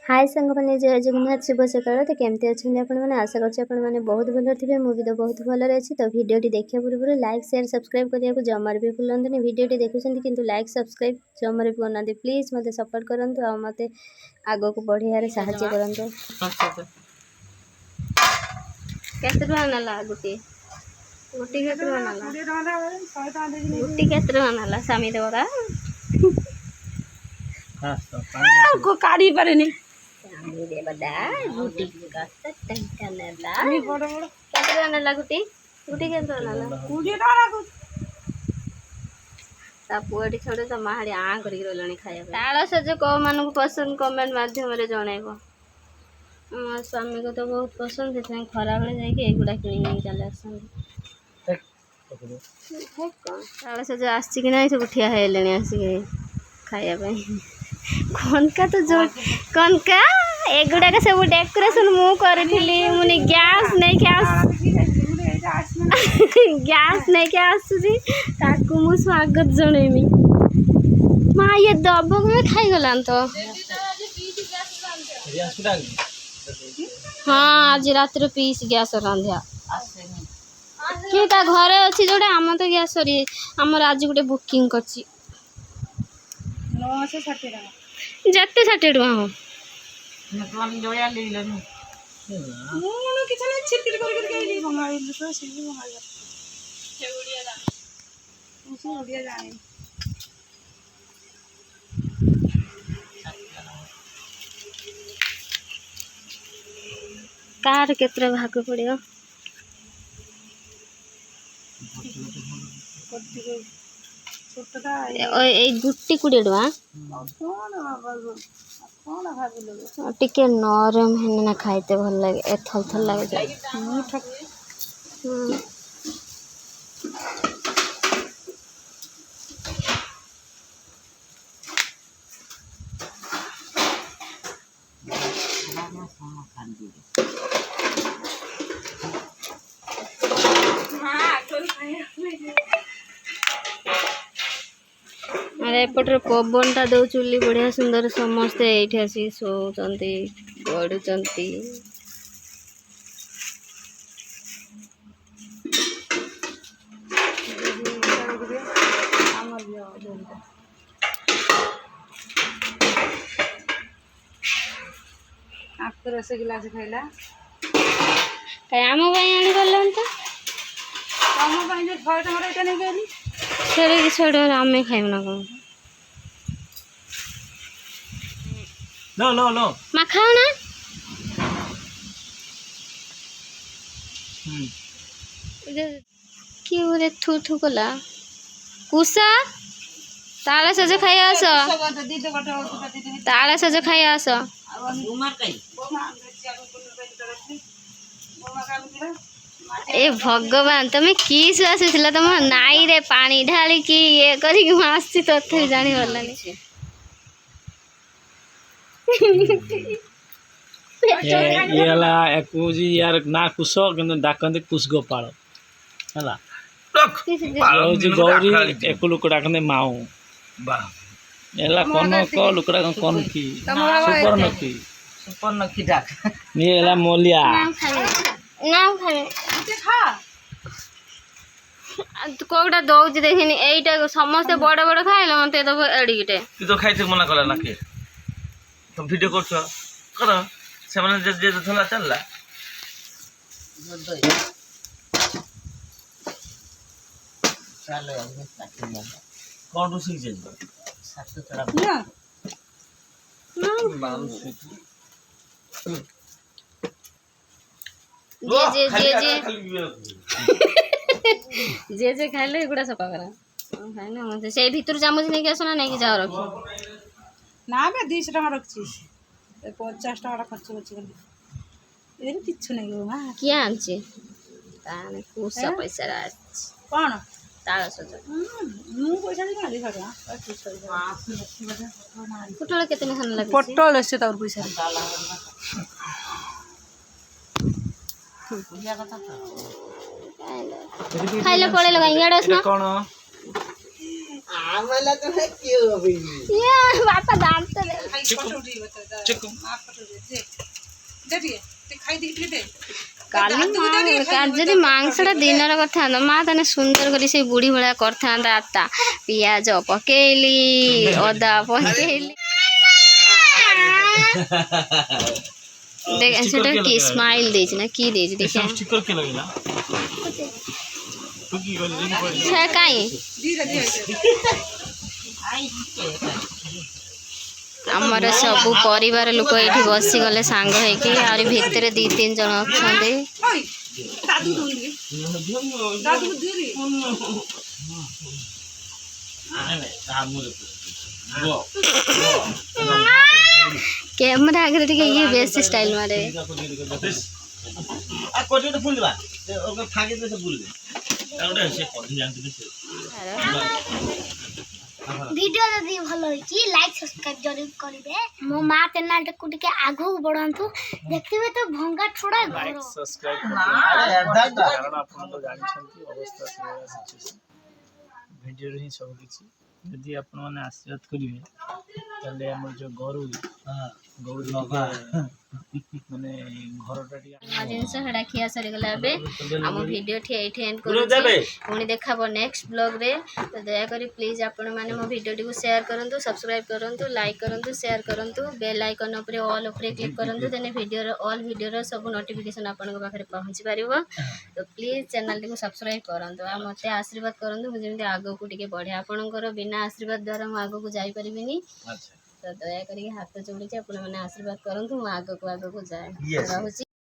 हाय सांग मैंने जय जगन्नाथ शुभ सकाल। तो केमती अच्छे आपने आशा करने बहुत भल थे मुझे तो बहुत भल अच्छी। तो भिडियो देखा पूर्व लाइक शेयर सब्सक्राइब करने को जमार भी भूलते भिडियो देखुं किंतु लाइक सब्सक्राइब जमार भी करना प्लीज मत सपोर्ट करूँ और मत आग को बढ़िया साहाय्य करूँ। केते टका नाला गुटी गुटी केते टका नाला गुटी केते टका नाला सामी देवरा को काढ़ी पारेनी सामी देवदा गुटी का टका नाला मी बड़ बड़ केते टका नाला गुटी गुटी केते टका नाला 20 टाका को ता पुआटी छोड़े तो माहाड़ी आ करी रहलणी खाया ताଳ सज को मान को पसंद कमेंट माध्यम रे जणाइबो। स्वामी को तो बहुत पसंद है खरा बेले जाके एगुड़ा कि चले आसान ताଳ सज आसी कि ना सब ठिया हेले आसिक खाया कनका तो जो कनका एगुड़ा सब डेकोरेशन मु करी मुझे गैस नहीं गैस नहीं के आसूसी ताकू मु स्वागत जनइमी माँ ये दबक में खाई गलान तो हाँ आज रात पीस गैस रांधिया कि घरे अच्छी जोटा आम तो गैस सरी आमर आज गोटे बुकिंग करची 960 टाका जत्ते 60 टका हो मतलब जोया ले लेनु मोनो किछ नै छितिर कर के मंगाई तो सिली मंगाई हे उड़िया जा उसे उड़िया जाए कार केतरा भाग पड़ियो ए गुट्टी 20 टका टिके नरम है ना खाइते भल लगे ए थल थल लगे अरे एपटर पवन टा दो चुली बढ़िया सुंदर समस्ते ये आसी शोचंती गड़ुचंती आपको रसगुल्ला से खाइला कई आम आनी गलन तो हम पाई जे 6 टका एटा नहीं गेली छेड़े कि छेड़ आम खाइब ना कौन लो लो लो माँ खाओ ना कि बोले थू थू कला कुसा ताला सज खाई आस ताला सज खाई आस ए भगवान तुम्हें किस आसीला तुम नाई रे पानी ढाली कि ये करी आसी तथे जानी गलानी ये वाला एकूजी यार ना कुछ किंतु डाकंदे कुछ गोपाल हला रोजी गौरी एक लुकड़ा कंदे माऊ बा एला कोन को लुकड़ा कोन की सुपर नकी डाक ये एला मोलिया ना खाए खा तो कोटा दौज देखिनी एटा समस्त बड़ बड़ खाइले मते तो एडिटे तू तो खाइते मना कला ना के तुम वीडियो करछो कर से माने जे धला चलला चलो अभी काटी ना कौन रुसी जे सात चढ़ा ना बाल से जे खाइले एगुड़ा सफा करा खाइना मते से भीतर चामच नहीं के आसना नहीं कि जाओ रखी ना बे 200 टाका रखछि 50 टाका खर्च करछि एरे किछु नहीं गो मां किया आनछि ताने कुसा पैसा राछ कोन ताळ सज मु पैसा दे खाली खड़ा पुटल केते ने खान लागे पटल से तोर पैसा खाइले पड़े लगा इयाडस ना कोन आम्हाला तर क्यों अभी ये बापा दांत दे खाई फोटो उठी बता चिकू। आप फोटो दे दिए ते खाई देखले दे काली जदि मांसटा दिनर करता माँ तने सुंदर करी से बुढ़ी भाया करता आता पियाज पकेली अदा पकेली देख सेटा की स्माइल देछ ना की देछ देखिए स्टिकर के लगेला तू की कर छे काई धीरे धीरे आमर सब परिवार लोक ये बसी गले सांग होइकी आर भितर 2-3 जन अछंदे ओए दादू दूंगी दादू दूरी कैमरा आगे टिके ये बेस्ट स्टाइल मारे आ कोटी तो फुल बा ओके फागे दे से भूल गए ओटा से कोठी जानते से वीडियो जदि भल होइची लाइक सब्सक्राइब जरूर करिवे मो मां चैनल को टिके आगु बढ़ांतु देखिबे तो भंगा छोड़ा घर लाइक सब्सक्राइब कारण आपन तो जानि छथि अवस्था से सिचुएशन वीडियो रे ही सब किछि यदि आपन माने आशीर्वाद करिवे तले हमर जो गरु गौरी माने घरटा जिनस हड़ा खिया सरी गला बे हम वीडियो ठी एठी एंड करू पुणी देखाबो नेक्स्ट ब्लॉग रे तो दया करी प्लीज आपण माने मो वीडियो टी को शेयर करंतु सब्सक्राइब करंतु लाइक करंतु शेयर करंतु बेल आइकन ऊपर ऑल ऊपर क्लिक करंतु देने वीडियो रो ऑल वीडियो रो सब नोटिफिकेशन आपण को पाखरे पहुंची पारिबो तो प्लीज चैनल टी को सब्सक्राइब करंतु आ मते आशीर्वाद करंतु मु जेमते आगो को टिके बढ़े आपनकर बिना आशीर्वाद द्वारा मु आगो को जाई परिबिनी अच्छा तो दया करी हाथ जोड़ी आपण माने आशीर्वाद करंतु मु आगो को जाए Yes. रहूची।